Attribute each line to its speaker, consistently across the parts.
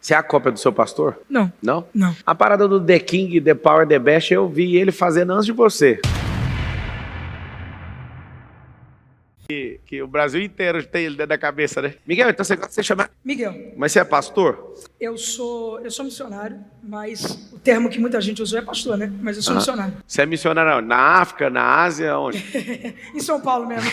Speaker 1: Você é a cópia do seu pastor?
Speaker 2: Não.
Speaker 1: Não?
Speaker 2: Não.
Speaker 1: A parada do The King, The Power, The Best, eu vi ele fazendo antes de você. Que o Brasil inteiro tem ele dentro da cabeça, né? Miguel, então você gosta de ser chamado...
Speaker 2: Miguel,
Speaker 1: Mas você é pastor?
Speaker 2: eu sou missionário, mas o termo que muita gente usou é pastor, né? Mas eu sou missionário.
Speaker 1: Você é missionário na África, na Ásia, onde?
Speaker 2: Em São Paulo mesmo.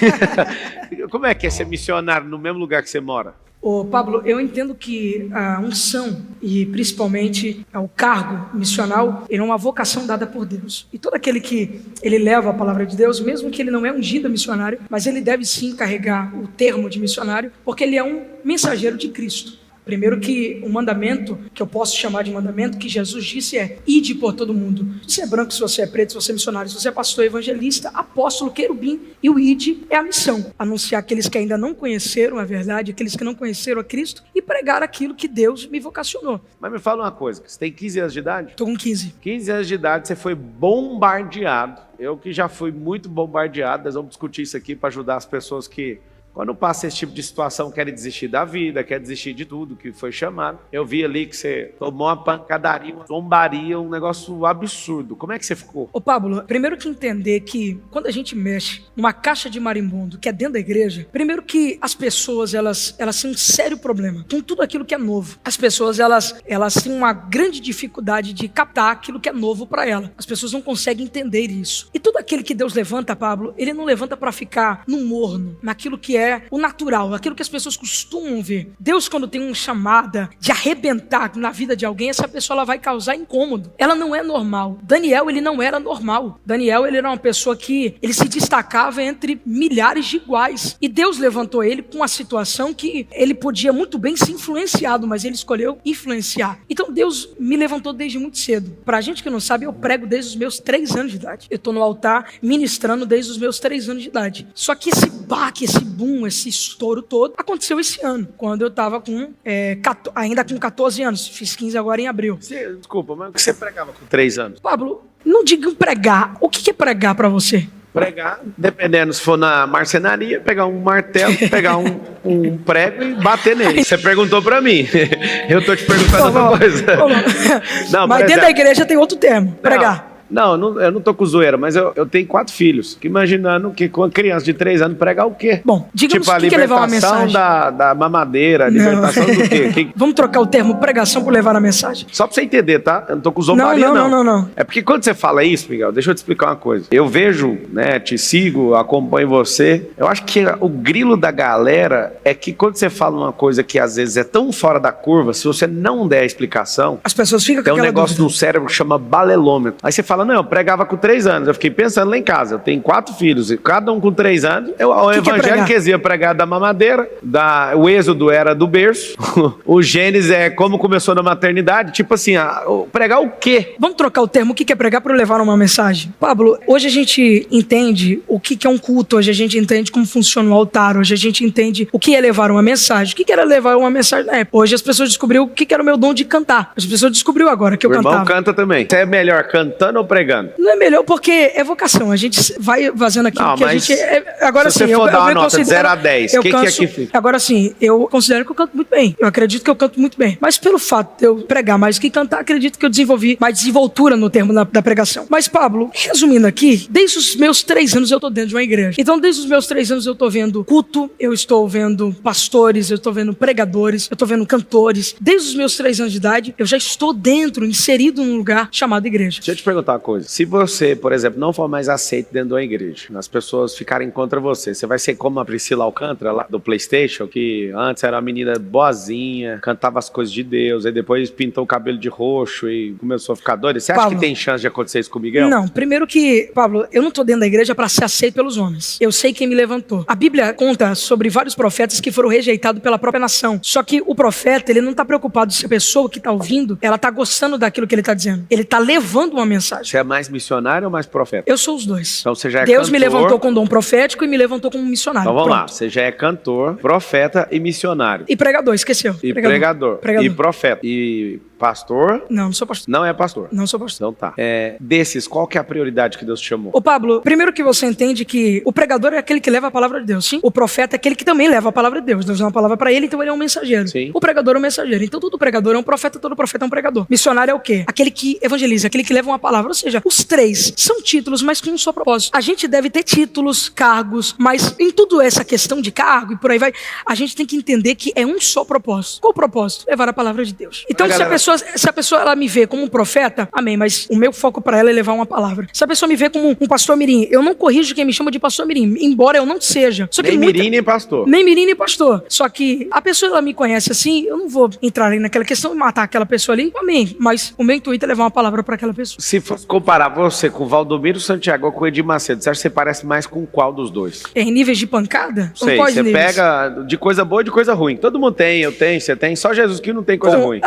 Speaker 1: Como é que é ser missionário no mesmo lugar que você mora?
Speaker 2: Ô, Pablo, eu entendo que a unção e principalmente o cargo missional, ele é uma vocação dada por Deus. E todo aquele que ele leva a palavra de Deus, mesmo que ele não é ungido missionário, mas ele deve sim carregar o termo de missionário, porque ele é um mensageiro de Cristo. Primeiro que o mandamento, que eu posso chamar de mandamento, que Jesus disse é: ide por todo mundo. Se você é branco, se você é preto, se você é missionário, se você é pastor, evangelista, apóstolo, querubim, e o ide é a missão. Anunciar aqueles que ainda não conheceram a verdade, aqueles que não conheceram a Cristo, e pregar aquilo que Deus me vocacionou.
Speaker 1: Mas me fala uma coisa, você tem 15 anos de idade?
Speaker 2: Estou com 15.
Speaker 1: 15 anos de idade, você foi bombardeado. Eu que já fui muito bombardeado, nós vamos discutir isso aqui para ajudar as pessoas que... Quando passa esse tipo de situação, querem desistir da vida, querem desistir de tudo que foi chamado. Eu vi ali que você tomou uma pancadaria, uma zombaria, um negócio absurdo. Como é que você ficou?
Speaker 2: Ô Pablo, primeiro que entender que quando a gente mexe numa caixa de marimbondo que é dentro da igreja, primeiro que as pessoas, elas têm um sério problema com tudo aquilo que é novo. As pessoas, elas têm uma grande dificuldade de captar aquilo que é novo para ela. As pessoas não conseguem entender isso. E tudo aquele que Deus levanta, Pablo, ele não levanta para ficar no morno, naquilo que é o natural, aquilo que as pessoas costumam ver. Deus, quando tem uma chamada de arrebentar na vida de alguém, essa pessoa ela vai causar incômodo. Ela não é normal. Daniel, ele não era normal. Daniel, ele era uma pessoa que ele se destacava entre milhares de iguais. E Deus levantou ele com uma situação que ele podia muito bem ser influenciado, mas ele escolheu influenciar. Então Deus me levantou desde muito cedo. Pra gente que não sabe, eu prego desde os meus 3 anos de idade. Eu tô no altar ministrando desde os meus 3 anos de idade. Só que esse baque, esse boom, esse estouro todo, aconteceu esse ano, quando eu tava ainda com 14 anos, fiz 15 agora em abril.
Speaker 1: Desculpa, mas o que você pregava com 3 anos?
Speaker 2: Pablo, não diga pregar. O que é pregar pra você?
Speaker 1: Pregar, dependendo, se for na marcenaria, pegar um martelo, pegar um prego e bater nele. Você perguntou pra mim. Eu tô te perguntando outra coisa. Não,
Speaker 2: mas dentro da igreja tem outro termo, pregar.
Speaker 1: Não, eu não tô com zoeira, mas eu tenho 4 filhos. Fico imaginando que com uma criança de 3 anos pregar o quê?
Speaker 2: Bom, digamos
Speaker 1: tipo,
Speaker 2: que é levar uma mensagem.
Speaker 1: Da mamadeira, a libertação do quê?
Speaker 2: Vamos trocar o termo pregação por levar a mensagem.
Speaker 1: Só pra você entender, tá? Eu não tô com zombaria,
Speaker 2: não.
Speaker 1: É porque quando você fala isso, Miguel, deixa eu te explicar uma coisa. Eu vejo, né, te sigo, acompanho você. Eu acho que o grilo da galera é que quando você fala uma coisa que às vezes é tão fora da curva, se você não der a explicação,
Speaker 2: as pessoas ficam com
Speaker 1: tem um
Speaker 2: aquela
Speaker 1: negócio
Speaker 2: dúvida
Speaker 1: no cérebro que chama balelômetro. Aí você fala, não, eu pregava com 3 anos. Eu fiquei pensando lá em casa, eu tenho 4 filhos, e cada um com 3 anos. O evangelho que ia pregar da mamadeira, o êxodo era do berço, o Gênesis é como começou na maternidade. Tipo assim, pregar o quê?
Speaker 2: Vamos trocar o termo, o que é pregar para levar uma mensagem? Pablo, hoje a gente entende o que é um culto, hoje a gente entende como funciona o altar, hoje a gente entende o que é levar uma mensagem. O que era levar uma mensagem na época? Hoje as pessoas descobriram o que era o meu dom de cantar. As pessoas descobriram agora que eu cantava.
Speaker 1: O irmão canta também. Você é melhor cantando ou pregando?
Speaker 2: Não é melhor porque é vocação. A gente vai fazendo aquilo que a gente... Agora
Speaker 1: se você for dar uma nota de 0 a 10, o que é que fica?
Speaker 2: Agora sim, eu considero que eu canto muito bem. Eu acredito que eu canto muito bem. Mas pelo fato de eu pregar mais que cantar, acredito que eu desenvolvi mais desenvoltura no termo da pregação. Mas, Pablo, resumindo aqui, desde os meus 3 anos eu tô dentro de uma igreja. Então, desde os meus 3 anos eu tô vendo culto, eu estou vendo pastores, eu estou vendo pregadores, eu estou vendo cantores. Desde os meus 3 anos de idade, eu já estou dentro, inserido num lugar chamado igreja.
Speaker 1: Deixa eu te perguntar uma coisa. Se você, por exemplo, não for mais aceito dentro de uma igreja, as pessoas ficarem contra você vai ser como a Priscila Alcântara lá do PlayStation, que antes era uma menina boazinha, cantava as coisas de Deus, aí depois pintou o cabelo de roxo e começou a ficar doida. Você acha que tem chance de acontecer isso com o Miguel?
Speaker 2: Não, primeiro que, Pablo, eu não tô dentro da igreja para ser aceito pelos homens. Eu sei quem me levantou. A Bíblia conta sobre vários profetas que foram rejeitados pela própria nação. Só que o profeta, ele não tá preocupado se a pessoa que tá ouvindo, ela tá gostando daquilo que ele tá dizendo. Ele tá levando uma mensagem. mensagem.
Speaker 1: Você é mais missionário ou mais profeta?
Speaker 2: Eu sou os dois.
Speaker 1: Então você já é
Speaker 2: Deus
Speaker 1: cantor.
Speaker 2: me levantou com dom profético e me levantou como missionário.
Speaker 1: Então vamos lá,
Speaker 2: Pronto.
Speaker 1: você já é cantor, profeta e missionário.
Speaker 2: E pregador, esqueceu.
Speaker 1: E pregador.
Speaker 2: Pregador.
Speaker 1: E profeta. E pastor.
Speaker 2: Não sou pastor.
Speaker 1: Não é pastor.
Speaker 2: Não sou pastor.
Speaker 1: Então tá. Desses, qual que é a prioridade que Deus te chamou?
Speaker 2: Ô Pablo, primeiro que você entende que o pregador é aquele que leva a palavra de Deus, sim? O profeta é aquele que também leva a palavra de Deus. Deus dá uma palavra pra ele, então ele é um mensageiro.
Speaker 1: Sim.
Speaker 2: O pregador é um mensageiro. Então todo pregador é um profeta, todo profeta é um pregador. Missionário é o quê? Aquele que evangeliza, aquele que leva uma palavra. Ou seja, os três são títulos, mas com um só propósito. A gente deve ter títulos, cargos, mas em tudo essa questão de cargo e por aí vai, a gente tem que entender que é um só propósito. Qual o propósito? Levar a palavra de Deus. Então se a pessoa ela me vê como um profeta, amém, mas o meu foco para ela é levar uma palavra. Se a pessoa me vê como um pastor mirim, eu não corrijo quem me chama de pastor mirim, embora eu não seja. Só que
Speaker 1: Nem mirim, nem pastor.
Speaker 2: Nem mirim, nem pastor. Só que a pessoa ela me conhece assim, eu não vou entrar aí naquela questão e matar aquela pessoa ali, amém, mas o meu intuito é levar uma palavra para aquela pessoa.
Speaker 1: Se fosse comparar você com o Valdomiro Santiago ou com o Edir Macedo, você acha que você parece mais com qual dos dois?
Speaker 2: Em níveis de pancada?
Speaker 1: Sei,
Speaker 2: Quais
Speaker 1: você
Speaker 2: níveis?
Speaker 1: pega de coisa boa e de coisa ruim. Todo mundo tem, eu tenho, você tem, só Jesus que não tem coisa ruim.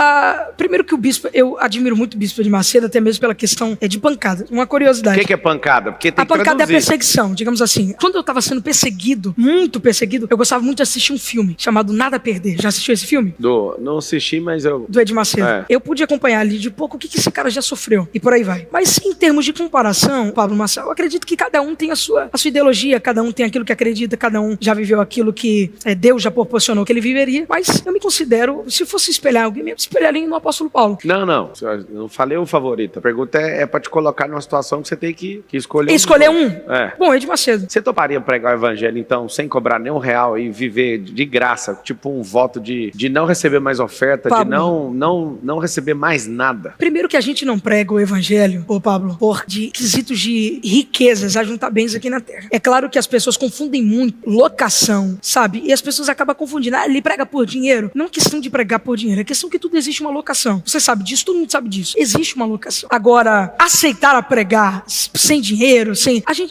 Speaker 2: Primeiro que o bispo, eu admiro muito o bispo de Macedo, até mesmo pela questão de pancada. Uma curiosidade.
Speaker 1: O que é pancada? Porque tem
Speaker 2: A pancada
Speaker 1: que traduzir.
Speaker 2: é a perseguição, digamos assim. Quando eu tava sendo perseguido, muito perseguido, eu gostava muito de assistir um filme chamado Nada a Perder. Já assistiu esse filme?
Speaker 1: Não assisti, mas eu...
Speaker 2: Do Edir Macedo.
Speaker 1: É.
Speaker 2: Eu pude acompanhar ali de pouco o que esse cara já sofreu. E por aí vai. Mas em termos de comparação, Pablo Marçal, eu acredito que cada um tem a sua ideologia, cada um tem aquilo que acredita, cada um já viveu aquilo que Deus já proporcionou que ele viveria. Mas eu me considero, se fosse espelhar alguém, eu me espelharia no apóstolo Paulo.
Speaker 1: Não falei o favorito. A pergunta é pra te colocar numa situação que você tem que escolher
Speaker 2: Escolher um?
Speaker 1: É.
Speaker 2: Bom, Edir Macedo.
Speaker 1: Você toparia pregar o evangelho, então, sem cobrar nenhum real e viver de graça, tipo um voto de não receber mais oferta,
Speaker 2: Pablo,
Speaker 1: de não receber mais nada?
Speaker 2: Primeiro que a gente não prega o evangelho, Pablo, por de quesitos de riquezas a juntar bens aqui na terra. É claro que as pessoas confundem muito locação, sabe? E as pessoas acabam confundindo. Ele prega por dinheiro. Não é questão de pregar por dinheiro, é questão que tudo existe uma locação. Você sabe disso, todo mundo sabe disso. Existe uma locação. Agora, aceitar a pregar sem dinheiro,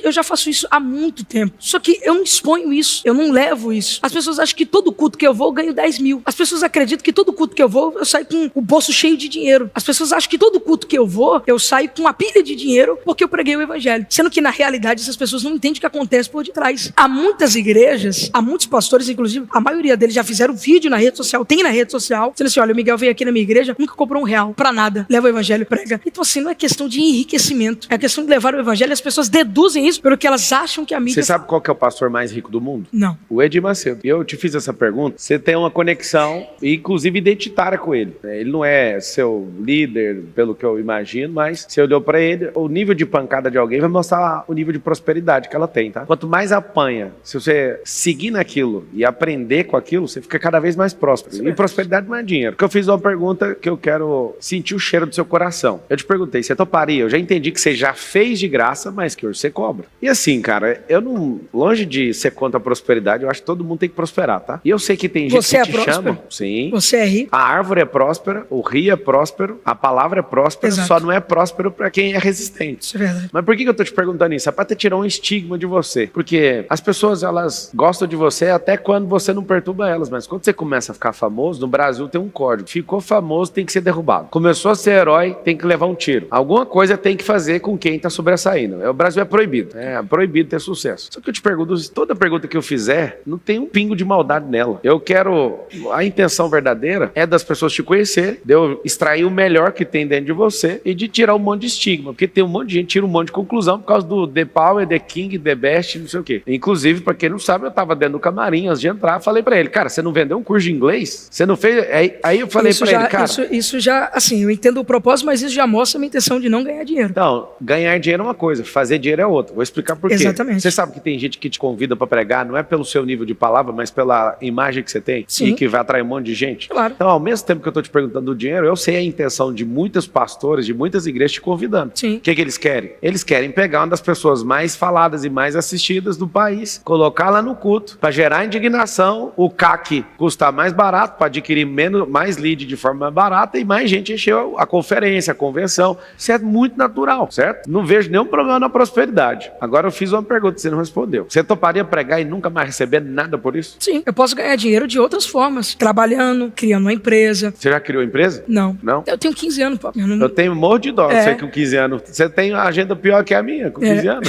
Speaker 2: eu já faço isso há muito tempo. Só que eu não exponho isso, eu não levo isso. As pessoas acham que todo culto que eu vou, eu ganho 10 mil. As pessoas acreditam que todo culto que eu vou, eu saio com o bolso cheio de dinheiro. As pessoas acham que todo culto que eu vou, eu saio com uma pilha de dinheiro porque eu preguei o evangelho. Sendo que, na realidade, essas pessoas não entendem o que acontece por detrás. Há muitas igrejas, há muitos pastores, inclusive, a maioria deles já fizeram vídeo na rede social, tem na rede social, dizendo assim, olha, o Miguel veio aqui na minha igreja, nunca cobrou R$1 pra nada, leva o evangelho, prega. Então, assim, não é questão de enriquecimento, é questão de levar o evangelho, e as pessoas deduzem isso pelo que elas acham que a mídia...
Speaker 1: Você sabe qual que é o pastor mais rico do mundo?
Speaker 2: Não.
Speaker 1: O Edir Macedo. Eu te fiz essa pergunta, você tem uma conexão, inclusive identitária com ele. Ele não é seu líder, pelo que eu imagino, mas você olhou pra ele, o nível de pancada de alguém vai mostrar o nível de prosperidade que ela tem, tá? Quanto mais apanha, se você seguir naquilo e aprender com aquilo, você fica cada vez mais próspero. E prosperidade não é dinheiro. Porque eu fiz uma pergunta que eu quero sentir o cheiro do seu coração. Eu te perguntei, você toparia? Eu já entendi que você já fez de graça, mas que hoje você cobra. E assim, cara, eu não... Longe de ser contra a prosperidade, eu acho que todo mundo tem que prosperar, tá? E eu sei que tem gente
Speaker 2: Você
Speaker 1: que te
Speaker 2: próspero?
Speaker 1: chama. Sim.
Speaker 2: Você é rico?
Speaker 1: A árvore é próspera, o rio é próspero, a palavra é próspera,
Speaker 2: Exato.
Speaker 1: só não é próspero pra quem é resistente.
Speaker 2: Isso é verdade.
Speaker 1: Mas por que eu tô te perguntando isso? É pra te tirar um estigma de você. Porque as pessoas, elas gostam de você até quando você não perturba elas. Mas quando você começa a ficar famoso, no Brasil tem um código. Ficou famoso, tem que ser derrubado. Começou a ser herói, tem que levar um tiro. Alguma coisa tem que fazer com quem tá sobressaindo. O Brasil é proibido. É proibido ter sucesso. Só que eu te pergunto, toda pergunta que eu fizer, não tem um pingo de maldade nela. Eu quero... A intenção verdadeira é das pessoas te conhecerem, de eu extrair o melhor que tem dentro de você e de tirar um monte de estigma. Porque tem um monte de gente que tira um monte de conclusão por causa do The Power, The King, The Best, não sei o quê. Inclusive, pra quem não sabe, eu tava dentro do camarim antes de entrar, falei pra ele, cara, você não vendeu um curso de inglês? Você não fez... Aí eu falei pra ele, cara...
Speaker 2: Isso já, assim, eu entendo o propósito, mas isso já mostra a minha intenção de não ganhar dinheiro.
Speaker 1: Então, ganhar dinheiro é uma coisa, fazer dinheiro é outra. Vou explicar por quê.
Speaker 2: Exatamente.
Speaker 1: Você sabe que tem gente que te convida pra pregar, não é pelo seu nível de palavra, mas pela imagem que você tem.
Speaker 2: Sim.
Speaker 1: E que vai atrair um monte de gente.
Speaker 2: Claro.
Speaker 1: Então, ao mesmo tempo que eu tô te perguntando do dinheiro, eu sei a intenção de muitos pastores, de muitas igrejas te convidando.
Speaker 2: Sim.
Speaker 1: O que eles querem? Eles querem pegar uma das pessoas mais faladas e mais assistidas do país, colocar lá no culto, pra gerar indignação, o CAC custar mais barato, pra adquirir mais lead de forma mais barata e mais gente encher a conferência, a convenção. Isso é muito natural, certo? Não vejo nenhum problema na prosperidade. Agora eu fiz uma pergunta, você não respondeu. Você toparia pregar e nunca mais receber nada por isso?
Speaker 2: Sim, eu posso ganhar dinheiro de outras formas. Trabalhando, criando uma empresa.
Speaker 1: Você já criou empresa?
Speaker 2: Não.
Speaker 1: Não?
Speaker 2: Eu tenho 15 anos, papo.
Speaker 1: Eu tenho um monte de dó. Você com 15 anos. Você tem uma agenda pior que a minha, com 15 anos.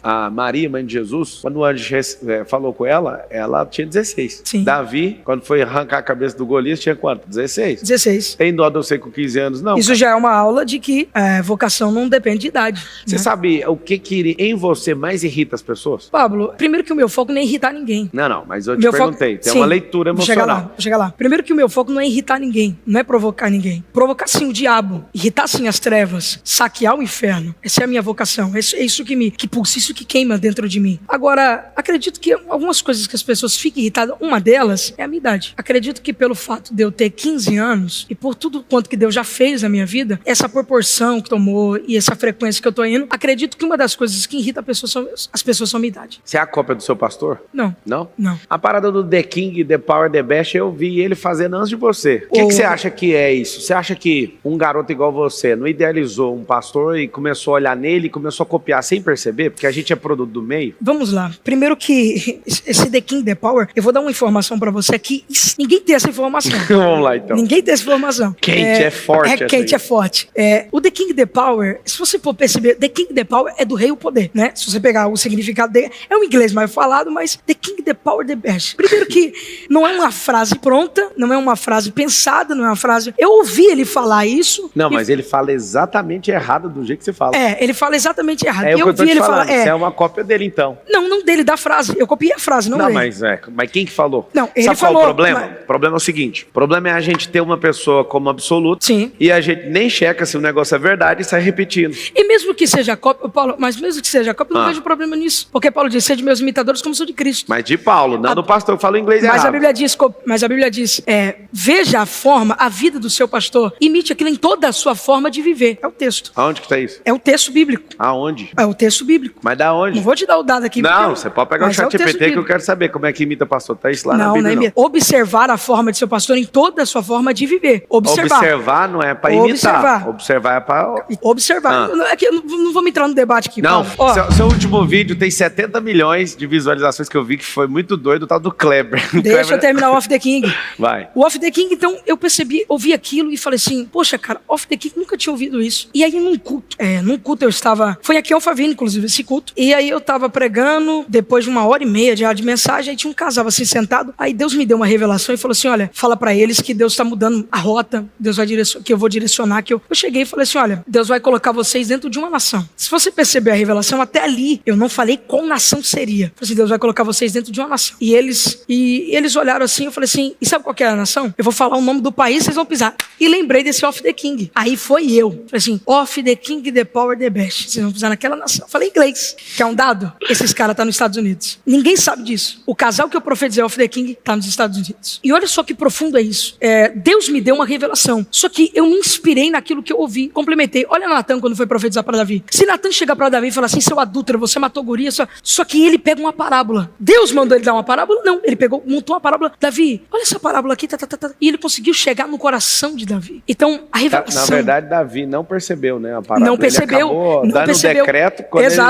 Speaker 1: A Maria, mãe de Jesus, quando o anjo falou com ela, ela tinha 16.
Speaker 2: Sim.
Speaker 1: Davi, quando foi arrancar a cabeça do Golias, tinha quanto? 16.
Speaker 2: 16.
Speaker 1: Tem dó de você com 15 anos, não?
Speaker 2: Isso já é uma aula de que vocação não depende de idade.
Speaker 1: Você sabe o que em você mais irrita as pessoas?
Speaker 2: Pablo, primeiro que o meu foco não é irritar ninguém.
Speaker 1: Não, mas eu te perguntei. Tem uma leitura emocional.
Speaker 2: Vou chegar lá. Primeiro que o meu foco não é irritar ninguém, não é provocar ninguém. Provocar sim o diabo, irritar sim as trevas, saquear o inferno. Essa é a minha vocação. É isso que pulsa, isso que queima dentro de mim. Agora, acredito que algumas coisas que as pessoas ficam irritadas, uma delas é a minha idade. Acredito que pelo fato de eu ter 15 anos e por tudo quanto que Deus já fez na minha vida, essa proporção que tomou e essa frequência que eu tô indo, acredito que uma das coisas que irrita as pessoas são a minha idade.
Speaker 1: Você é a cópia do seu pastor?
Speaker 2: Não.
Speaker 1: Não?
Speaker 2: Não.
Speaker 1: A parada do The King, The Power, The Best, eu vi ele fazendo antes de você. O que você acha que é isso? Você acha que um garoto igual você não idealizou um pastor e começou a olhar nele e começou a copiar sem perceber? Porque a gente é produto do meio?
Speaker 2: Vamos lá. Primeiro que esse The King, The Power, eu vou dar uma informação pra você aqui. Ninguém tem essa informação.
Speaker 1: Vamos lá, então.
Speaker 2: Ninguém tem essa informação.
Speaker 1: Quente, é forte.
Speaker 2: Quente, é forte. O The King, The Power, se você for perceber, The King, The Power é do rei o poder, né? Se você pegar o significado dele, é um inglês mais falado, mas The King, The Power, The Best. Primeiro que não é uma frase pronta, não é uma frase pensada, não é uma frase... Eu ouvi ele falar isso...
Speaker 1: Não, mas ele fala exatamente errado do jeito que você fala.
Speaker 2: Ele fala exalmente errado.
Speaker 1: É o que eu tô te falando. Você é uma cópia dele, então.
Speaker 2: Não dele, da frase. Eu copiei a frase, não ele.
Speaker 1: Mas quem que falou?
Speaker 2: Não, ele
Speaker 1: Sabe
Speaker 2: falou...
Speaker 1: qual é o problema? O problema é o seguinte, o problema é a gente ter uma pessoa como absoluto.
Speaker 2: Sim.
Speaker 1: E a gente nem checa se o negócio é verdade e sai repetindo.
Speaker 2: E mesmo que seja cópia, Paulo, mas mesmo que seja cópia, eu não vejo problema nisso. Porque Paulo diz, sede meus imitadores como sou de Cristo.
Speaker 1: Mas de Paulo, não do pastor, eu falo inglês errado.
Speaker 2: Mas a Bíblia diz, veja a forma, a vida do seu pastor, imite aquilo em toda a sua forma de viver. É o texto.
Speaker 1: Aonde que tá isso?
Speaker 2: É o texto bíblico.
Speaker 1: Aonde?
Speaker 2: É o texto bíblico.
Speaker 1: Mas da onde?
Speaker 2: Não vou te dar o dado aqui.
Speaker 1: Não, você pode pegar o chat GPT que eu quero saber como é que imita pastor. Tá isso lá na Bíblia, não.
Speaker 2: Observar a forma de seu pastor em toda a sua forma de viver.
Speaker 1: Observar não é pra imitar. Observar é pra...
Speaker 2: Observar. Não vamos entrar no debate aqui.
Speaker 1: Não, seu último vídeo tem 70 milhões de visualizações que eu vi, que foi muito doido, o tal do Kleber.
Speaker 2: Deixa eu terminar o Off the King.
Speaker 1: Vai.
Speaker 2: O Off the King, então, eu percebi, ouvi aquilo e falei assim, poxa, cara, Off the King, nunca tinha ouvido isso. E aí, num culto eu estava... Foi aqui em Alphaville, inclusive, esse culto. E aí eu tava pregando, depois de 1h30 de aula de mensagem, aí tinha um casal assim sentado. Aí Deus me deu uma revelação e falou assim, olha, fala pra eles que Deus tá mudando a rota, Deus vai que eu vou direcionar, que eu cheguei e falei assim, olha, Deus vai colocar vocês dentro de uma nação. Se você perceber a revelação, até ali, eu não falei qual nação seria. Eu falei assim, Deus vai colocar vocês dentro de uma nação. E eles olharam assim, eu falei assim, e sabe qual que é a nação? Eu vou falar o nome do país, vocês vão pisar. E lembrei desse Off the King. Aí foi eu. Falei assim, Off the King, The Power, The Best. Vocês vão pisar naquela nação. Eu falei inglês. Quer um dado? Esses caras tá nos Estados Unidos. Ninguém sabe disso. O casal que eu profetizei Off the King tá nos Estados Unidos. E olha só que profundo é isso. Deus me deu uma revelação. Só que eu me inspirei naquilo que eu ouvi. Complementei. Olha Natan quando foi profetizar para Davi. Se Natan chegar para Davi e falar assim, seu adúltero, você matou guria, só que ele pega uma parábola. Deus mandou ele dar uma parábola? Não. Ele montou uma parábola. Davi, olha essa parábola aqui. E ele conseguiu chegar no coração de Davi. Então, a revelação...
Speaker 1: Na verdade, Davi não percebeu, né? A parábola.
Speaker 2: Não percebeu.
Speaker 1: Ele acabou dando decreto.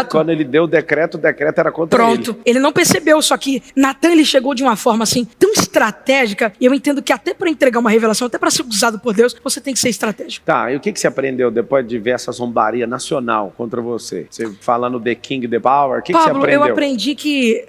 Speaker 1: Quando ele deu o decreto era contra ele.
Speaker 2: Pronto. Ele não percebeu, só que Natan, ele chegou de uma forma assim, tão estratégica, e eu entendo que até para entregar uma revelação, até para ser usado por Deus, você tem que ser estratégico.
Speaker 1: Tá, e o que você aprendeu depois de ver essa zombaria nacional contra você? Você falando The King, The Power, o que você aprendeu?
Speaker 2: Eu aprendi que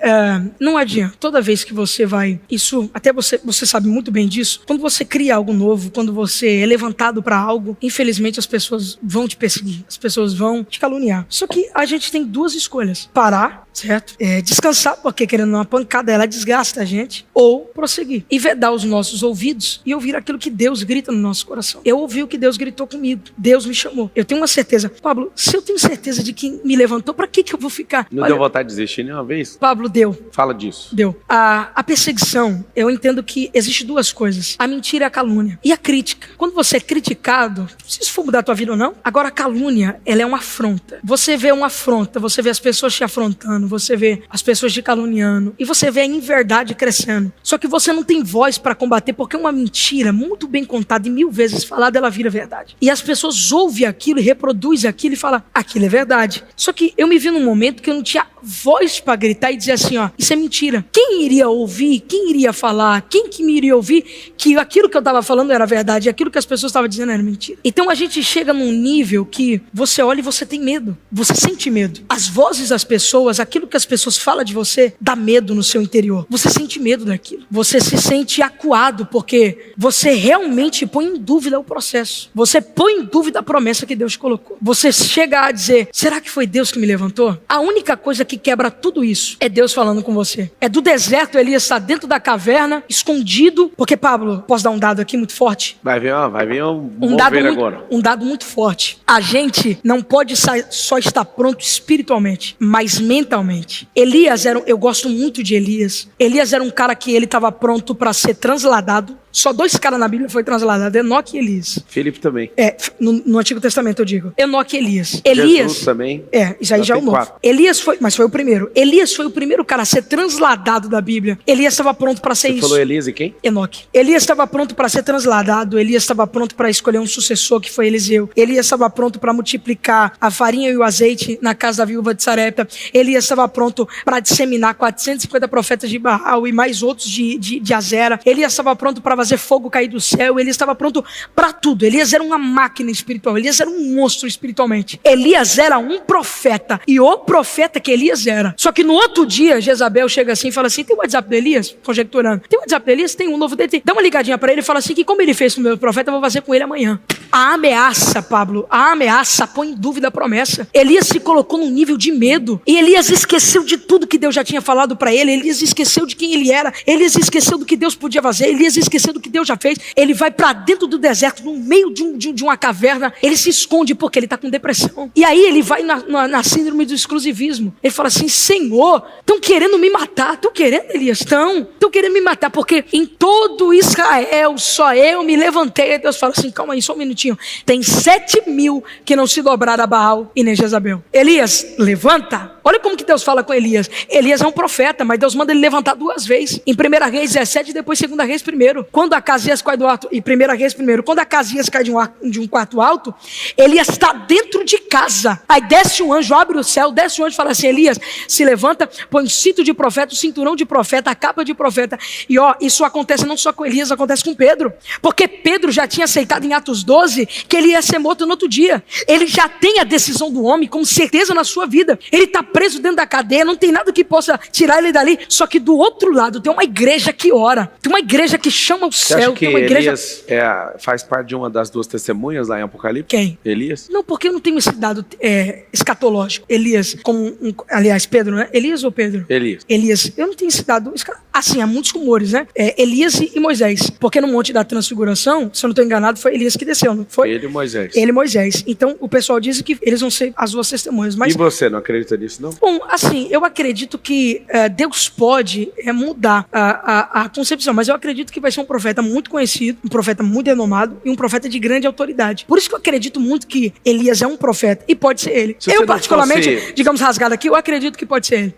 Speaker 2: não adianta. Toda vez que você vai... Isso, até você sabe muito bem disso. Quando você cria algo novo, quando você é levantado para algo, infelizmente as pessoas vão te perseguir. As pessoas vão te caluniar. Só que a gente tem duas escolhas. Parar, certo? Descansar, porque querendo uma pancada, ela desgasta a gente. Ou prosseguir. E vedar os nossos ouvidos e ouvir aquilo que Deus grita no nosso coração. Eu ouvi o que Deus gritou comigo. Deus me chamou. Eu tenho uma certeza. Pablo, se eu tenho certeza de que me levantou, pra que eu vou ficar?
Speaker 1: Não deu vontade de desistir nenhuma vez?
Speaker 2: Pablo, deu.
Speaker 1: Fala disso.
Speaker 2: Deu. A perseguição, eu entendo que existe duas coisas. A mentira e a calúnia. E a crítica. Quando você é criticado, se isso for mudar a tua vida ou não, agora a calúnia, ela é uma afronta. Você vê uma afronta, você vê as pessoas te afrontando, você vê as pessoas te caluniando, e você vê a inverdade crescendo. Só que você não tem voz pra combater, porque uma mentira muito bem contada e 1000 vezes falada, ela vira verdade. E as pessoas ouvem aquilo e reproduzem aquilo e falam, aquilo é verdade. Só que eu me vi num momento que eu não tinha voz pra gritar e dizer assim, ó, isso é mentira. Quem iria ouvir? Quem iria falar? Quem que me iria ouvir que aquilo que eu tava falando era verdade e aquilo que as pessoas estavam dizendo era mentira? Então a gente chega num nível nível que você olha e você tem medo. Você sente medo. As vozes das pessoas, aquilo que as pessoas falam de você, dá medo no seu interior. Você sente medo daquilo. Você se sente acuado porque você realmente põe em dúvida o processo. Você põe em dúvida a promessa que Deus colocou. Você chega a dizer, será que foi Deus que me levantou? A única coisa que quebra tudo isso é Deus falando com você. É do deserto, Elias está dentro da caverna, escondido, porque, Pablo, posso dar um dado aqui muito forte?
Speaker 1: Vai vir um dado agora.
Speaker 2: Um dado muito forte. A gente não pode só estar pronto espiritualmente, mas mentalmente. Eu gosto muito de Elias. Elias era um cara que ele estava pronto para ser transladado. Só 2 caras na Bíblia foram transladados, Enoque e Elias.
Speaker 1: Filipe também.
Speaker 2: No Antigo Testamento eu digo. Enoque e Elias.
Speaker 1: Jesus também.
Speaker 2: Isso aí já é o novo. Elias foi o primeiro. Elias foi o primeiro cara a ser transladado da Bíblia. Elias estava pronto para ser isso.
Speaker 1: Você falou Elias e quem?
Speaker 2: Enoque. Elias estava pronto para ser transladado. Elias estava pronto para escolher um sucessor, que foi Eliseu. Elias estava pronto para multiplicar a farinha e o azeite na casa da viúva de Sarepta. Elias estava pronto para disseminar 450 profetas de Baal e mais outros de Azera. Elias estava pronto para fazer fogo cair do céu. Elias estava pronto para tudo. Elias era uma máquina espiritual. Elias era um monstro espiritualmente. Elias era um profeta. E o profeta que Elias era. Só que no outro dia, Jezabel chega assim e fala assim, tem o WhatsApp do Elias? Conjecturando. Tem o WhatsApp do Elias? Tem um novo dele? Dá uma ligadinha para ele e fala assim, que como ele fez com o meu profeta, eu vou fazer com ele amanhã. A ameaça, Pablo, põe em dúvida a promessa. Elias se colocou num nível de medo. E Elias esqueceu de tudo que Deus já tinha falado para ele. Elias esqueceu de quem ele era. Elias esqueceu do que Deus podia fazer. Elias esqueceu do que Deus já fez. Ele vai para dentro do deserto, no meio de uma caverna. Ele se esconde porque ele está com depressão. E aí ele vai na síndrome do exclusivismo. Ele fala assim, Senhor, estão querendo me matar. Estão querendo, Elias? Estão querendo me matar. Porque em todo Israel só eu me levantei. E Deus fala assim, calma aí, só um minutinho. Tem 7.000 que não se dobraram a Baal e nem Jezabel. Elias, levanta. Olha como que Deus fala com Elias. Elias é um profeta, mas Deus manda ele levantar 2 vezes. Em 1 Reis 17 e depois 2 Reis 1. Quando Acasias cai do alto, e 1 Reis 1. Quando Acasias cai de um quarto alto, Elias está dentro de casa. Aí desce um anjo, abre o céu, desce um anjo e fala assim, Elias, se levanta, põe o cinto de profeta, o cinturão de profeta, a capa de profeta. E isso acontece não só com Elias, acontece com Pedro. Porque Pedro já tinha aceitado em Atos 12 que ele ia ser morto no outro dia. Ele já tem a decisão do homem com certeza na sua vida. Ele está preso dentro da cadeia, não tem nada que possa tirar ele dali. Só que do outro lado tem uma igreja que ora, tem uma igreja que chama o céu.
Speaker 1: Você acha que
Speaker 2: tem uma igreja...
Speaker 1: Elias faz parte de uma das 2 testemunhas lá em Apocalipse?
Speaker 2: Quem?
Speaker 1: Elias?
Speaker 2: Não, porque eu não tenho esse dado escatológico. Elias, aliás, Pedro, né? Elias ou Pedro? Elias. Eu não tenho esse dado. Assim, há muitos rumores, né? Elias e Moisés. Porque no Monte da Transfiguração, se eu não estou enganado, foi Elias que desceu, não foi?
Speaker 1: Ele e Moisés.
Speaker 2: Ele e Moisés. Então, o pessoal diz que eles vão ser as 2 testemunhas. Mas...
Speaker 1: E você não acredita nisso, não?
Speaker 2: Bom, assim, eu acredito que Deus pode mudar a concepção, mas eu acredito que vai ser um profeta muito conhecido, um profeta muito renomado e um profeta de grande autoridade. Por isso que eu acredito muito que Elias é um profeta e pode ser ele. Eu, particularmente, digamos rasgado aqui, eu acredito que pode ser ele.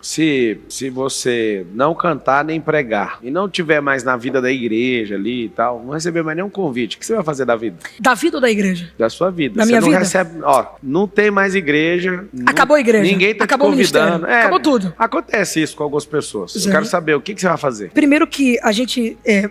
Speaker 1: Se você não cantar nem pregar e não tiver mais na vida da igreja ali e tal, não receber mais nenhum convite, o que você vai fazer da vida?
Speaker 2: Da vida ou da igreja?
Speaker 1: Da sua vida.
Speaker 2: Da minha vida?
Speaker 1: Recebe, não tem mais igreja.
Speaker 2: Acabou a igreja.
Speaker 1: Ninguém tá
Speaker 2: acabou
Speaker 1: te convidando.
Speaker 2: Acabou tudo.
Speaker 1: Acontece isso com algumas pessoas. Eu quero saber o que você vai fazer.
Speaker 2: Primeiro que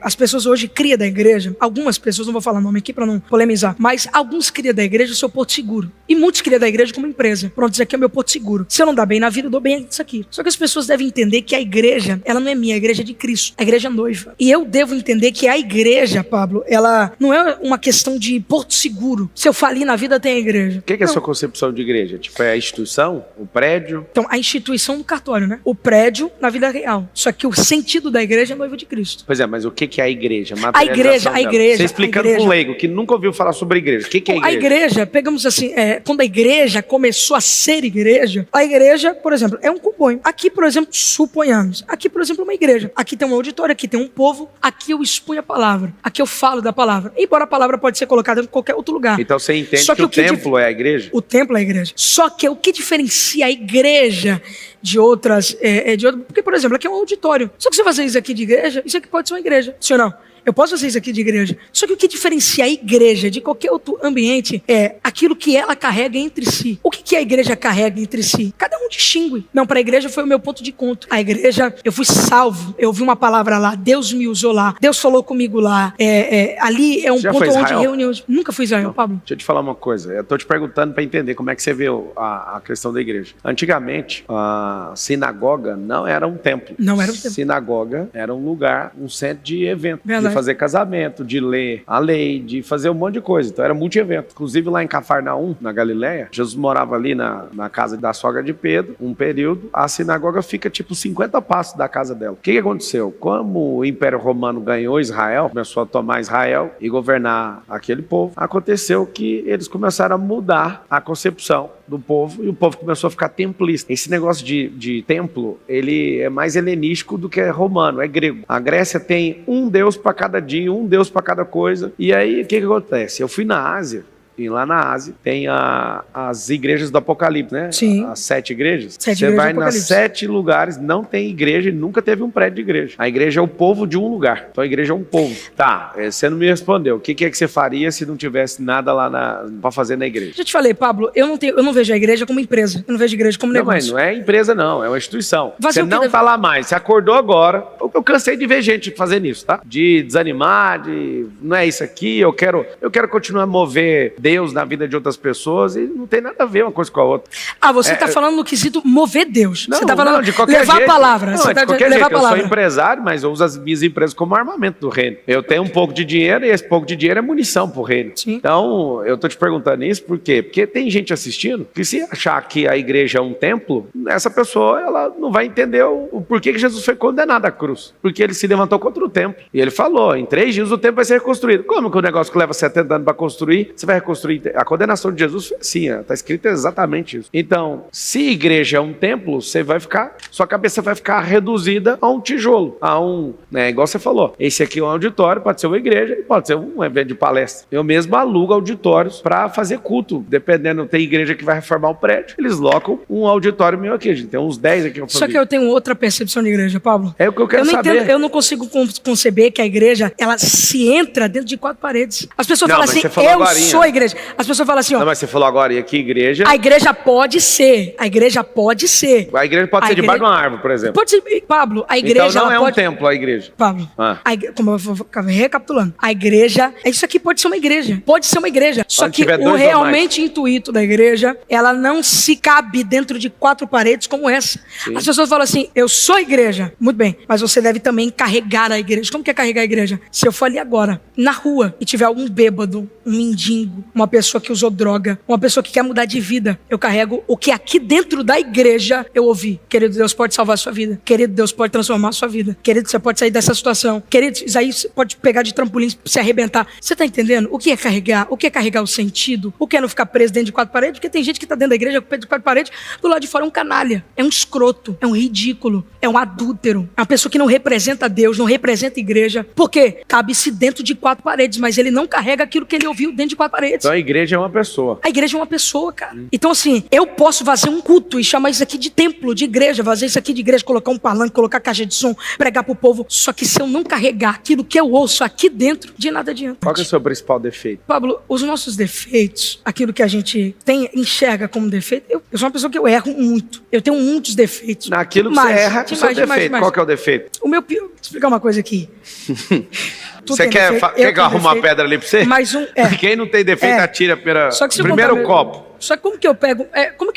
Speaker 2: as pessoas hoje criam da igreja, algumas pessoas, não vou falar nome aqui para não polemizar, mas alguns criam da igreja o seu porto seguro. E muitos criam da igreja como empresa. Pronto, isso aqui é o meu porto seguro. Se eu não dar bem na vida, eu dou bem isso aqui. Só que as pessoas devem entender que a igreja, ela não é minha, a igreja é de Cristo. A igreja é noiva. E eu devo entender que a igreja, Pablo, ela não é uma questão de porto seguro. Se eu falir na vida, tem a igreja.
Speaker 1: O que é a sua concepção de igreja? Tipo, é a instituição? O prédio?
Speaker 2: Então, a instituição do cartório, né? O prédio na vida real. Só que o sentido da igreja é noiva de Cristo.
Speaker 1: Pois é, mas o que é a igreja?
Speaker 2: A igreja.
Speaker 1: Você explicando para um leigo que nunca ouviu falar sobre a igreja. O que é a igreja?
Speaker 2: A igreja, pegamos assim, quando a igreja começou a ser igreja, a igreja, por exemplo, é um comboio. Aqui, por exemplo, suponhamos. Aqui, por exemplo, é uma igreja. Aqui tem um auditório, aqui tem um povo. Aqui eu exponho a palavra. Aqui eu falo da palavra. Embora a palavra pode ser colocada em qualquer outro lugar.
Speaker 1: Então você entende que o templo é a igreja?
Speaker 2: O templo é a igreja. Só que o que diferencia a igreja Porque, por exemplo, aqui é um auditório. Só que você fazer isso aqui de igreja, isso aqui pode ser uma igreja. Sim ou não? Eu posso fazer isso aqui de igreja. Só que o que diferencia a igreja de qualquer outro ambiente é aquilo que ela carrega entre si. O que a igreja carrega entre si? Cada um distingue. Não, para a igreja foi o meu ponto de encontro. A igreja, eu fui salvo. Eu ouvi uma palavra lá. Deus me usou lá. Deus falou comigo lá. Ali é um ponto onde reuniões. Nunca fui Israel,
Speaker 1: não,
Speaker 2: Pablo.
Speaker 1: Deixa eu te falar uma coisa. Eu estou te perguntando para entender como é que você vê a questão da igreja. Antigamente, a sinagoga não era um templo.
Speaker 2: Não era um templo.
Speaker 1: Sinagoga era um lugar, um centro de evento.
Speaker 2: Verdade.
Speaker 1: De fazer casamento, de ler a lei, de fazer um monte de coisa. Então era muito evento. Inclusive lá em Cafarnaum, na Galileia, Jesus morava ali na casa da sogra de Pedro, um período. A sinagoga fica tipo 50 passos da casa dela. O que aconteceu? Como o Império Romano ganhou Israel, começou a tomar Israel e governar aquele povo, aconteceu que eles começaram a mudar a concepção do povo e o povo começou a ficar templista. Esse negócio de templo, ele é mais helenístico do que romano, é grego. A Grécia tem um deus para cada dia, um deus para cada coisa. E aí, o que acontece? Eu fui na Ásia, e lá na Ásia tem as igrejas do Apocalipse, né?
Speaker 2: Sim.
Speaker 1: As 7 igrejas.
Speaker 2: Você
Speaker 1: vai nas 7 lugares, não tem igreja e nunca teve um prédio de igreja. A igreja é o povo de um lugar. Então a igreja é um povo. Tá, você não me respondeu. O que é que você faria se não tivesse nada lá para fazer na igreja?
Speaker 2: Já te falei, Pablo, eu não vejo a igreja como empresa. Eu não vejo a igreja como negócio.
Speaker 1: Mas não é empresa não, é uma instituição.
Speaker 2: Você
Speaker 1: não tá lá mais, você acordou agora. Eu cansei de ver gente fazendo isso, tá? De desanimar, não é isso aqui, eu quero continuar a mover Deus na vida de outras pessoas e não tem nada a ver uma coisa com a outra.
Speaker 2: Você está falando no quesito mover Deus.
Speaker 1: Não,
Speaker 2: você está falando
Speaker 1: de qualquer
Speaker 2: levar
Speaker 1: jeito.
Speaker 2: a palavra.
Speaker 1: Não,
Speaker 2: você
Speaker 1: de qualquer
Speaker 2: levar
Speaker 1: jeito.
Speaker 2: A palavra.
Speaker 1: Eu sou empresário, mas eu uso as minhas empresas como armamento do reino. Eu tenho um pouco de dinheiro e esse pouco de dinheiro é munição pro reino.
Speaker 2: Sim.
Speaker 1: Então, eu tô te perguntando isso por quê? Porque tem gente assistindo que se achar que a igreja é um templo, essa pessoa ela não vai entender o porquê que Jesus foi condenado à cruz. Porque ele se levantou contra o templo. E ele falou, em 3 dias o templo vai ser reconstruído. Como que o negócio que leva 70 anos para construir, você vai reconstruir? A condenação de Jesus foi assim, está escrito exatamente isso. Então, se igreja é um templo, sua cabeça vai ficar reduzida a um tijolo, igual você falou, esse aqui é um auditório, pode ser uma igreja e pode ser um evento de palestra. Eu mesmo alugo auditórios para fazer culto, dependendo, tem igreja que vai reformar o prédio, eles locam um auditório meu aqui, a gente tem uns 10 aqui.
Speaker 2: Só que eu tenho outra percepção de igreja, Pablo.
Speaker 1: É o que eu quero saber.
Speaker 2: Eu não consigo conceber que a igreja, ela se entra dentro de 4 paredes. As pessoas falam assim, eu sou a igreja. As pessoas falam assim, ó.
Speaker 1: Não, mas você falou agora, e aqui igreja...
Speaker 2: A igreja pode ser. A igreja pode ser.
Speaker 1: A igreja pode ser debaixo de uma árvore, por exemplo.
Speaker 2: Pode ser, Pablo, a igreja...
Speaker 1: Então não
Speaker 2: ela
Speaker 1: um templo, a igreja.
Speaker 2: Pablo, como eu vou recapitulando, a igreja... Isso aqui pode ser uma igreja. Pode ser uma igreja. Só que o realmente intuito da igreja, ela não se cabe dentro de 4 paredes como essa. Sim. As pessoas falam assim, eu sou a igreja. Muito bem, mas você deve também carregar a igreja. Como que é carregar a igreja? Se eu for ali agora, na rua, e tiver algum bêbado, um mendigo, uma pessoa que usou droga, uma pessoa que quer mudar de vida, eu carrego o que aqui dentro da igreja eu ouvi. Querido, Deus pode salvar a sua vida. Querido, Deus pode transformar a sua vida. Querido, você pode sair dessa situação. Querido, isso aí você pode pegar de trampolim, se arrebentar. Você tá entendendo? O que é carregar? O que é carregar o sentido? O que é não ficar preso dentro de 4 paredes? Porque tem gente que tá dentro da igreja com de 4 paredes, do lado de fora é um canalha, é um escroto, é um ridículo, é um adúltero, é uma pessoa que não representa Deus, não representa a igreja. Por quê? Cabe-se dentro de 4 paredes, mas ele não carrega aquilo que ele ouviu dentro de 4 paredes.
Speaker 1: Então a igreja é uma pessoa.
Speaker 2: A igreja é uma pessoa, cara. Então assim, eu posso fazer um culto e chamar isso aqui de templo, de igreja, fazer isso aqui de igreja, colocar um palanque, colocar caixa de som, pregar pro povo. Só que se eu não carregar aquilo que eu ouço aqui dentro, de nada adianta.
Speaker 1: Qual que é o seu principal defeito?
Speaker 2: Pablo, os nossos defeitos, aquilo que a gente enxerga como defeito, eu sou uma pessoa que eu erro muito. Eu tenho muitos defeitos.
Speaker 1: Naquilo que você erra, o seu defeito. Qual que é o defeito?
Speaker 2: O meu pior... Vou explicar uma coisa aqui.
Speaker 1: Você quer que eu arrume uma pedra ali pra você?
Speaker 2: Mais um,
Speaker 1: Quem não tem defeito, atira o primeiro copo.
Speaker 2: Só que como que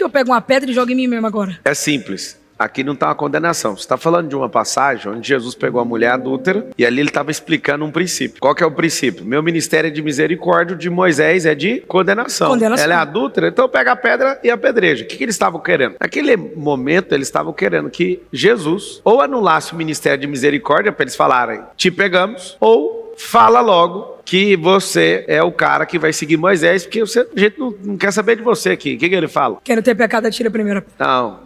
Speaker 2: eu pego uma pedra e jogo em mim mesmo agora?
Speaker 1: É simples. Aqui não está uma condenação. Você está falando de uma passagem onde Jesus pegou a mulher adúltera e ali ele estava explicando um princípio. Qual que é o princípio? Meu ministério é de misericórdia, o de Moisés é de condenação. Ela é adúltera, então pega a pedra e apedreja. O que eles estavam querendo? Naquele momento eles estavam querendo que Jesus ou anulasse o ministério de misericórdia para eles falarem, te pegamos, ou fala logo que você é o cara que vai seguir Moisés, porque a gente não quer saber de você aqui. O que ele fala?
Speaker 2: Quem não tem pecado, atira a primeira pedra.
Speaker 1: Não,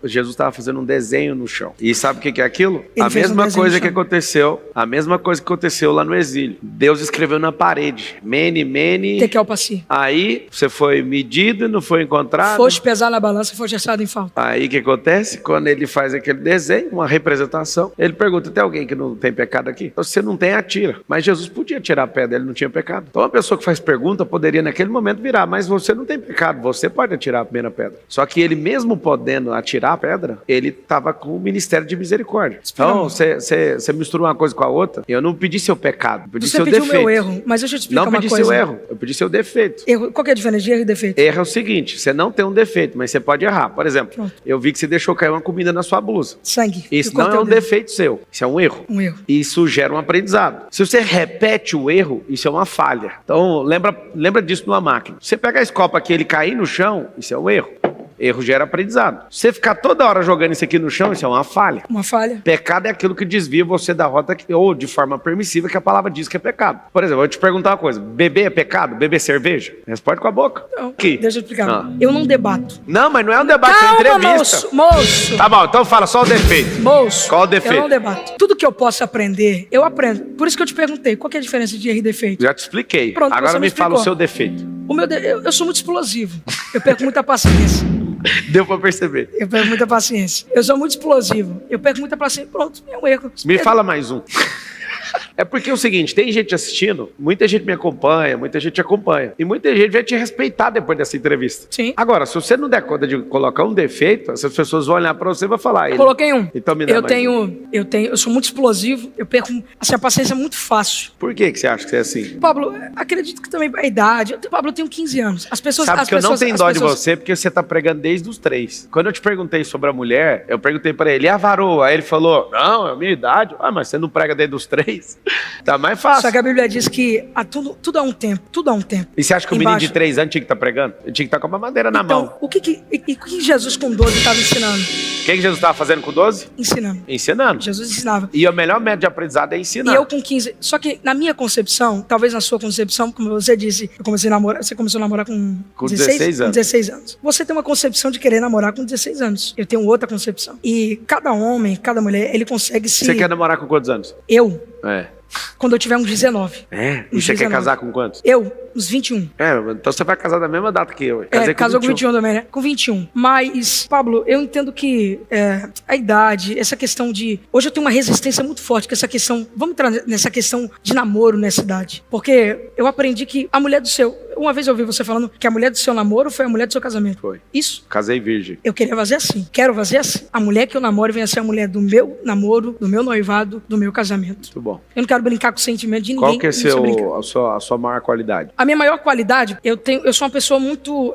Speaker 1: Jesus estava fazendo um desenho no chão. E sabe o que é aquilo?
Speaker 2: Ele
Speaker 1: A
Speaker 2: fez
Speaker 1: mesma
Speaker 2: um desenho
Speaker 1: coisa
Speaker 2: no
Speaker 1: que
Speaker 2: chão.
Speaker 1: aconteceu, a mesma coisa que aconteceu lá no exílio. Deus escreveu na parede, mene,
Speaker 2: Tekel passi.
Speaker 1: aí você foi medido e não foi encontrado.
Speaker 2: Foste pesar na balança, foste achado em falta.
Speaker 1: Aí o que acontece? Quando ele faz aquele desenho, uma representação, ele pergunta: tem alguém que não tem pecado aqui? Então, se você não tem, atira. Mas Jesus podia tirar a pedra, ele não tinha pecado. Então, uma pessoa que faz pergunta poderia naquele momento virar: mas você não tem pecado, você pode atirar a primeira pedra. Só que ele mesmo podendo atirar a pedra, ele estava com o ministério de misericórdia. Então, você misturou uma coisa com a outra. Eu não pedi seu pecado, eu pedi
Speaker 2: Você
Speaker 1: seu
Speaker 2: pediu o
Speaker 1: defeito.
Speaker 2: meu erro, mas deixa eu te explicar
Speaker 1: Não
Speaker 2: uma
Speaker 1: pedi
Speaker 2: coisa.
Speaker 1: seu erro, eu pedi seu defeito.
Speaker 2: Erro. Qual que é a diferença de erro e defeito?
Speaker 1: Erro é o seguinte: você não tem um defeito, mas você pode errar. Por exemplo,
Speaker 2: Pronto.
Speaker 1: eu vi que você deixou cair uma comida na sua blusa.
Speaker 2: Sangue.
Speaker 1: Isso
Speaker 2: Eu cortei
Speaker 1: não é
Speaker 2: o
Speaker 1: um
Speaker 2: dedo.
Speaker 1: defeito seu, isso é um erro.
Speaker 2: Um erro.
Speaker 1: Isso gera um aprendizado. Se você repete o erro, isso é uma falha. Então, lembra disso numa máquina. Você pega esse copo aqui e ele cair no chão, isso é um erro. Erro gera aprendizado. Você ficar toda hora jogando isso aqui no chão, isso é uma falha.
Speaker 2: Uma falha.
Speaker 1: Pecado é aquilo que desvia você da rota ou de forma permissiva que a palavra diz que é pecado. Por exemplo, eu vou te perguntar uma coisa: beber é pecado? Beber cerveja? Responde com a boca.
Speaker 2: Não,
Speaker 1: Aqui.
Speaker 2: deixa eu explicar.
Speaker 1: Ah.
Speaker 2: Eu não debato.
Speaker 1: Não, mas não é um debate, é uma entrevista.
Speaker 2: Moço.
Speaker 1: Tá bom, então fala só o defeito.
Speaker 2: Moço.
Speaker 1: Qual o defeito?
Speaker 2: Eu não debato. Tudo que eu posso aprender, eu aprendo. Por isso que eu te perguntei, qual que é a diferença de erro e defeito?
Speaker 1: Já te expliquei.
Speaker 2: Pronto,
Speaker 1: Agora
Speaker 2: você me
Speaker 1: me fala o
Speaker 2: explicou.
Speaker 1: seu defeito.
Speaker 2: Eu sou muito explosivo. Eu perco muita paciência.
Speaker 1: Deu pra perceber.
Speaker 2: Eu perco muita paciência. Eu sou muito explosivo. Eu perco muita paciência. Pronto, é um erro.
Speaker 1: Me fala mais um. É porque é o seguinte, tem gente assistindo, muita gente me acompanha, muita gente acompanha. E muita gente vai te respeitar depois dessa entrevista.
Speaker 2: Sim.
Speaker 1: Agora, se você não der conta de colocar um defeito, essas pessoas vão olhar pra você e vão falar: ele...
Speaker 2: Coloquei um.
Speaker 1: Então me dá mais um.
Speaker 2: Eu sou muito explosivo. Eu perco assim, a paciência muito fácil.
Speaker 1: Por que você acha que você é assim?
Speaker 2: Pablo, acredito que também a idade. Pablo, eu tenho 15 anos. As pessoas.
Speaker 1: Sabe
Speaker 2: as
Speaker 1: que eu não
Speaker 2: pessoas,
Speaker 1: tenho
Speaker 2: as
Speaker 1: dó de
Speaker 2: pessoas-
Speaker 1: você porque você tá pregando desde os 3. Quando eu te perguntei sobre a mulher, eu perguntei pra ele: e a varoa? Aí ele falou: não, é a minha idade. Ah, mas você não prega desde os 3? Tá mais fácil.
Speaker 2: Só que a Bíblia diz que tudo há um tempo. Tudo há um tempo.
Speaker 1: E você acha que o menino
Speaker 2: Embaixo.
Speaker 1: de 3 anos tinha que estar pregando? Ele tinha que estar com uma madeira na
Speaker 2: Então,
Speaker 1: mão.
Speaker 2: o que Jesus com 12 estava ensinando?
Speaker 1: O que Jesus estava fazendo com 12?
Speaker 2: Ensinando.
Speaker 1: Ensinando.
Speaker 2: Jesus ensinava.
Speaker 1: E o melhor método de aprendizado é ensinar.
Speaker 2: E eu com 15. Só que na minha concepção, talvez na sua concepção, como você disse, eu comecei a namorar. Você começou a namorar com
Speaker 1: 16 anos.
Speaker 2: Com 16 anos. Você tem uma concepção de querer namorar com 16 anos. Eu tenho outra concepção. E cada homem, cada mulher, ele consegue se.
Speaker 1: Você quer namorar com quantos anos?
Speaker 2: Eu,
Speaker 1: É.
Speaker 2: quando eu tiver uns 19.
Speaker 1: É? E
Speaker 2: Uns
Speaker 1: você quer
Speaker 2: 19.
Speaker 1: casar com quantos?
Speaker 2: Eu, uns 21.
Speaker 1: É, então você vai casar da mesma data que eu. Casei
Speaker 2: Casou com 21 também, né? Com 21. Mas, Pablo, eu entendo que a idade, essa questão de... Hoje eu tenho uma resistência muito forte com essa questão... Vamos entrar nessa questão de namoro nessa idade. Porque eu aprendi que a mulher do seu... Uma vez eu ouvi você falando que a mulher do seu namoro foi a mulher do seu casamento.
Speaker 1: Foi.
Speaker 2: Isso.
Speaker 1: Casei virgem.
Speaker 2: Eu queria fazer assim. Quero fazer assim. A mulher que eu namoro venha ser a mulher do meu namoro, do meu noivado, do meu casamento.
Speaker 1: Muito bom.
Speaker 2: Eu não quero brincar com o sentimento de ninguém.
Speaker 1: Qual que é
Speaker 2: não sei brincar.
Speaker 1: a sua maior qualidade?
Speaker 2: A minha maior qualidade, eu sou uma pessoa muito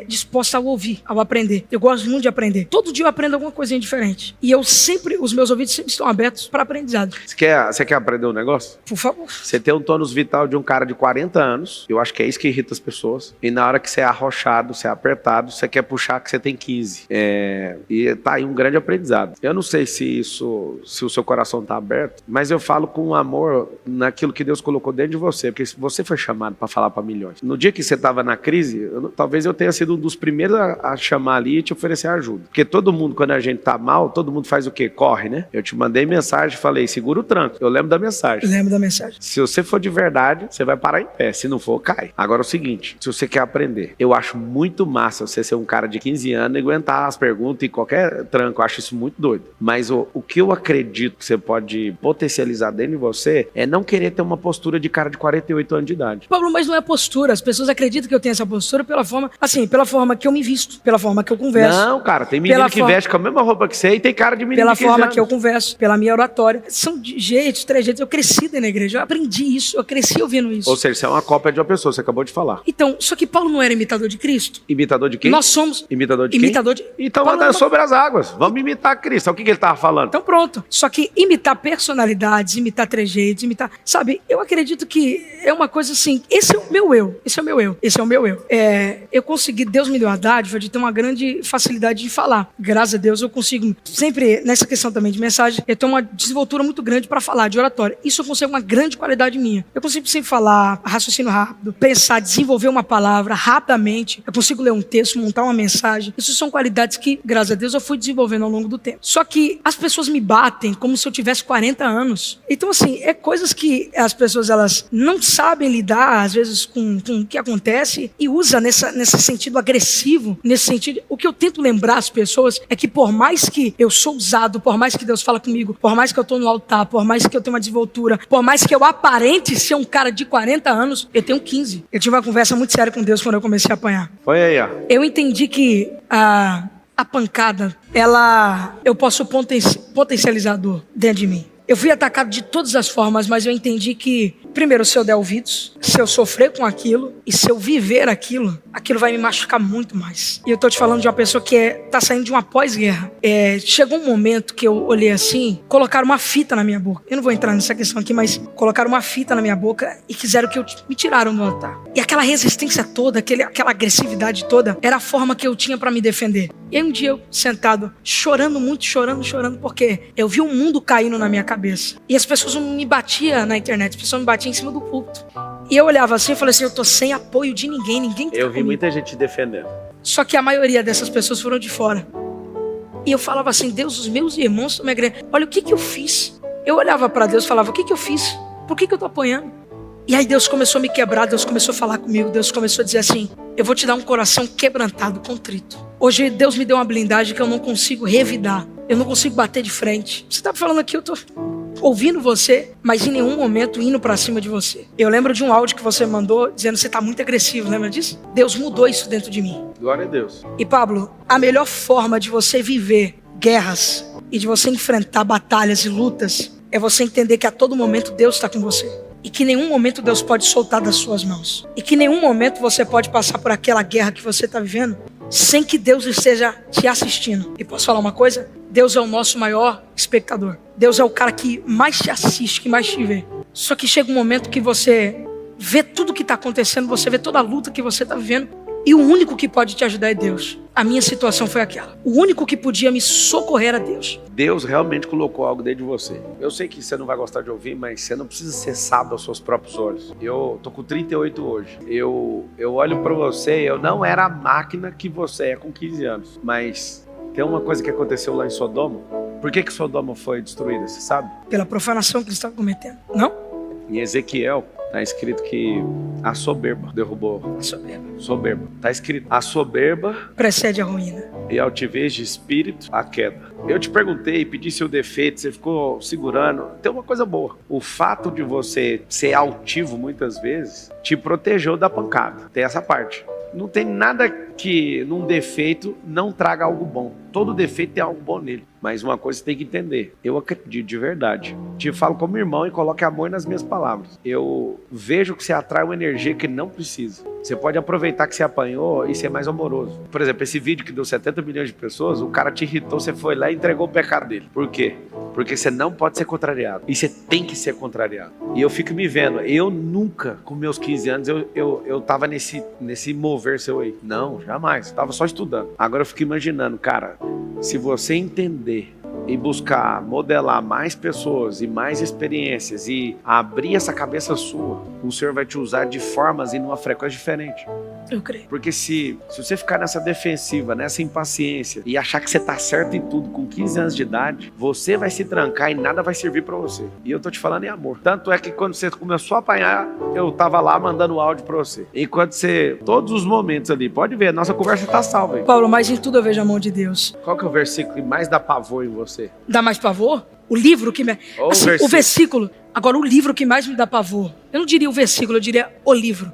Speaker 2: disposta a ouvir, ao aprender. Eu gosto muito de aprender. Todo dia eu aprendo alguma coisinha diferente. E os meus ouvidos sempre estão abertos para aprendizado.
Speaker 1: Você quer aprender um negócio?
Speaker 2: Por favor.
Speaker 1: Você tem um tônus vital de um cara de 40 anos. Eu acho que é isso que irrita as pessoas. E na hora que você é arrochado, você é apertado, você quer puxar que você tem 15. E tá aí um grande aprendizado. Eu não sei se o seu coração tá aberto, mas eu falo com amor naquilo que Deus colocou dentro de você, porque você foi chamado para falar para milhões. No dia que você tava na crise, talvez eu tenha sido um dos primeiros a chamar ali e te oferecer ajuda. Porque todo mundo, quando a gente tá mal, todo mundo faz o quê? Corre, né? Eu te mandei mensagem, falei: segura o tranco. Eu lembro da mensagem.
Speaker 2: Eu lembro da mensagem.
Speaker 1: Se você for de verdade, você vai parar em pé. Se não for, cai. Agora é o seguinte, se você quer aprender, eu acho muito massa você ser um cara de 15 anos e aguentar as perguntas e qualquer tranco. Eu acho isso muito doido. Mas o que eu acredito que você pode potencializar dentro de você é não querer ter uma postura de cara de 48 anos de idade.
Speaker 2: Pablo, mas não é postura. As pessoas acreditam que eu tenho essa postura pela forma que eu me visto, pela forma que eu converso.
Speaker 1: Não, cara, tem menino que veste com a mesma roupa que você e tem cara de menino
Speaker 2: Pela
Speaker 1: de 15
Speaker 2: forma
Speaker 1: anos.
Speaker 2: que eu converso, pela minha oratória. São jeitos, trejeitos. Eu cresci dentro da igreja, eu aprendi isso, eu cresci ouvindo isso.
Speaker 1: Ou seja, você é uma cópia de uma pessoa. Você acabou acabou de falar.
Speaker 2: Então, só que Paulo não era imitador de Cristo?
Speaker 1: Imitador de quem?
Speaker 2: Nós somos
Speaker 1: Imitador de
Speaker 2: imitador
Speaker 1: quem?
Speaker 2: de...
Speaker 1: Então
Speaker 2: Paulo
Speaker 1: andando
Speaker 2: era-
Speaker 1: sobre as águas. Vamos imitar Cristo. O que ele estava falando?
Speaker 2: Então pronto. Só que imitar personalidades, imitar trejeitos, imitar... Sabe, eu acredito que é uma coisa assim, esse é o meu eu, esse é o meu eu, esse é o meu eu. Eu consegui, Deus me deu a dádiva de ter uma grande facilidade de falar. Graças a Deus eu consigo, sempre nessa questão também de mensagem, eu tenho uma desenvoltura muito grande para falar, de oratória. Isso eu consigo uma grande qualidade minha. Eu consigo sempre falar, raciocínio rápido, pensar, desenvolver uma palavra rapidamente. Eu consigo ler um texto, montar uma mensagem. Isso são qualidades que, graças a Deus, eu fui desenvolvendo ao longo do tempo. Só que as pessoas me batem como se eu tivesse 40 anos. Então, assim, é coisas que as pessoas, elas não sabem lidar, às vezes, com o que acontece e usa nesse sentido agressivo, nesse sentido. O que eu tento lembrar as pessoas é que por mais que eu sou usado, por mais que Deus fala comigo, por mais que eu estou no altar, por mais que eu tenha uma desenvoltura, por mais que eu aparente ser um cara de 40 anos, eu tenho 15. Eu tive uma conversa muito séria com Deus quando eu comecei a apanhar.
Speaker 1: Foi aí, ó.
Speaker 2: Eu entendi que a pancada, eu posso potencializar a dor dentro de mim. Eu fui atacado de todas as formas, mas eu entendi que, primeiro, se eu der ouvidos, se eu sofrer com aquilo e se eu viver aquilo vai me machucar muito mais. E eu tô te falando de uma pessoa que tá saindo de uma pós-guerra. Chegou um momento que eu olhei assim, colocaram uma fita na minha boca. Eu não vou entrar nessa questão aqui, mas colocaram uma fita na minha boca e quiseram que me tiraram do altar. E aquela resistência toda, aquela agressividade toda, era a forma que eu tinha para me defender. E aí um dia eu sentado, chorando muito, chorando, porque eu vi um mundo caindo na minha cabeça. E as pessoas não me batiam na internet, as pessoas me batiam em cima do púlpito. E eu olhava assim e falei assim, eu tô sem apoio de ninguém tá
Speaker 1: Eu vi
Speaker 2: comigo.
Speaker 1: muita gente defendendo.
Speaker 2: Só que a maioria dessas pessoas foram de fora. E eu falava assim, Deus, os meus irmãos estão me agradecendo. Olha o que eu fiz. Eu olhava para Deus e falava, o que eu fiz? Por que eu tô apanhando? E aí Deus começou a me quebrar, Deus começou a falar comigo, Deus começou a dizer assim, eu vou te dar um coração quebrantado, contrito. Hoje Deus me deu uma blindagem que eu não consigo revidar, eu não consigo bater de frente. Você tá falando aqui, eu tô ouvindo você, mas em nenhum momento indo pra cima de você. Eu lembro de um áudio que você mandou dizendo que você tá muito agressivo, lembra disso? Deus mudou isso dentro de mim.
Speaker 1: Glória a Deus.
Speaker 2: E Pablo, a melhor forma de você viver guerras e de você enfrentar batalhas e lutas é você entender que a todo momento Deus está com você. E que em nenhum momento Deus pode soltar das suas mãos. E que em nenhum momento você pode passar por aquela guerra que você está vivendo sem que Deus esteja te assistindo. E posso falar uma coisa? Deus é o nosso maior espectador. Deus é o cara que mais te assiste, que mais te vê. Só que chega um momento que você vê tudo que está acontecendo, você vê toda a luta que você está vivendo. E o único que pode te ajudar é Deus. A minha situação foi aquela. O único que podia me socorrer era Deus.
Speaker 1: Deus realmente colocou algo dentro de você. Eu sei que você não vai gostar de ouvir, mas você não precisa ser sábio aos seus próprios olhos. Eu tô com 38 hoje. Eu olho pra você, eu não era a máquina que você é com 15 anos. Mas tem uma coisa que aconteceu lá em Sodoma. Por que Sodoma foi destruída, você sabe?
Speaker 2: Pela profanação que eles estavam cometendo. Não?
Speaker 1: Em Ezequiel, está escrito que a soberba derrubou. Soberba. Está escrito, a soberba
Speaker 2: precede a ruína.
Speaker 1: E a altivez de espírito, a queda. Eu te perguntei, pedi seu defeito, você ficou segurando. Tem uma coisa boa. O fato de você ser altivo muitas vezes te protegeu da pancada. Tem essa parte. Não tem nada que num defeito não traga algo bom. Todo defeito tem algo bom nele. Mas uma coisa você tem que entender. Eu acredito de verdade. Te falo como irmão e coloque amor nas minhas palavras. Eu vejo que você atrai uma energia que não precisa. Você pode aproveitar que você apanhou e ser mais amoroso. Por exemplo, esse vídeo que deu 70 milhões de pessoas, o cara te irritou, você foi lá e entregou o pecado dele. Por quê? Porque você não pode ser contrariado. E você tem que ser contrariado. E eu fico me vendo. Eu nunca, com meus 15 anos, eu tava nesse mover seu aí. Não, jamais. Eu tava só estudando. Agora eu fico imaginando, cara, se você entender e buscar modelar mais pessoas e mais experiências e abrir essa cabeça sua, o Senhor vai te usar de formas e numa frequência diferente.
Speaker 2: Eu creio.
Speaker 1: Porque se você ficar nessa defensiva, nessa impaciência e achar que você tá certo em tudo com 15 anos de idade, você vai se trancar e nada vai servir pra você. E eu tô te falando em amor. Tanto é que quando você começou a apanhar, eu tava lá mandando áudio pra você. Enquanto você, todos os momentos ali, pode ver, nossa conversa tá salva aí.
Speaker 2: Paulo, mas em tudo eu vejo a mão de Deus.
Speaker 1: Qual que é o versículo que mais dá pavor em você?
Speaker 2: Dá mais pavor? O livro que me... Assim, o versículo. Agora, o livro que mais me dá pavor. Eu não diria o versículo, eu diria o livro.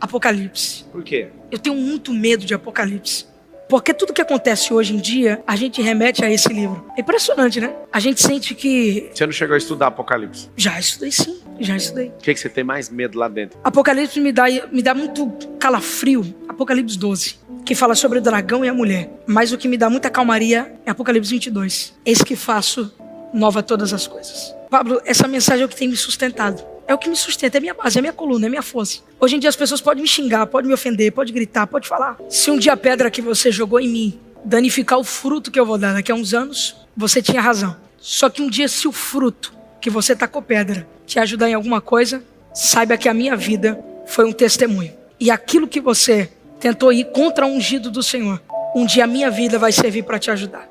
Speaker 2: Apocalipse.
Speaker 1: Por quê?
Speaker 2: Eu tenho muito medo de Apocalipse. Porque tudo que acontece hoje em dia, a gente remete a esse livro. É impressionante, né? A gente sente que...
Speaker 1: Você não chegou a estudar Apocalipse?
Speaker 2: Já estudei sim, já estudei.
Speaker 1: O que você tem mais medo lá dentro?
Speaker 2: Apocalipse me dá muito calafrio. Apocalipse 12, que fala sobre o dragão e a mulher. Mas o que me dá muita calmaria é Apocalipse 22. Eis que faço nova todas as coisas. Pablo, essa mensagem é o que tem me sustentado. É o que me sustenta, é minha base, é minha coluna, é minha força. Hoje em dia as pessoas podem me xingar, podem me ofender, podem gritar, podem falar. Se um dia a pedra que você jogou em mim danificar o fruto que eu vou dar daqui a uns anos, você tinha razão. Só que um dia, se o fruto que você tacou pedra te ajudar em alguma coisa, saiba que a minha vida foi um testemunho. E aquilo que você tentou ir contra o ungido do Senhor, um dia a minha vida vai servir para te ajudar.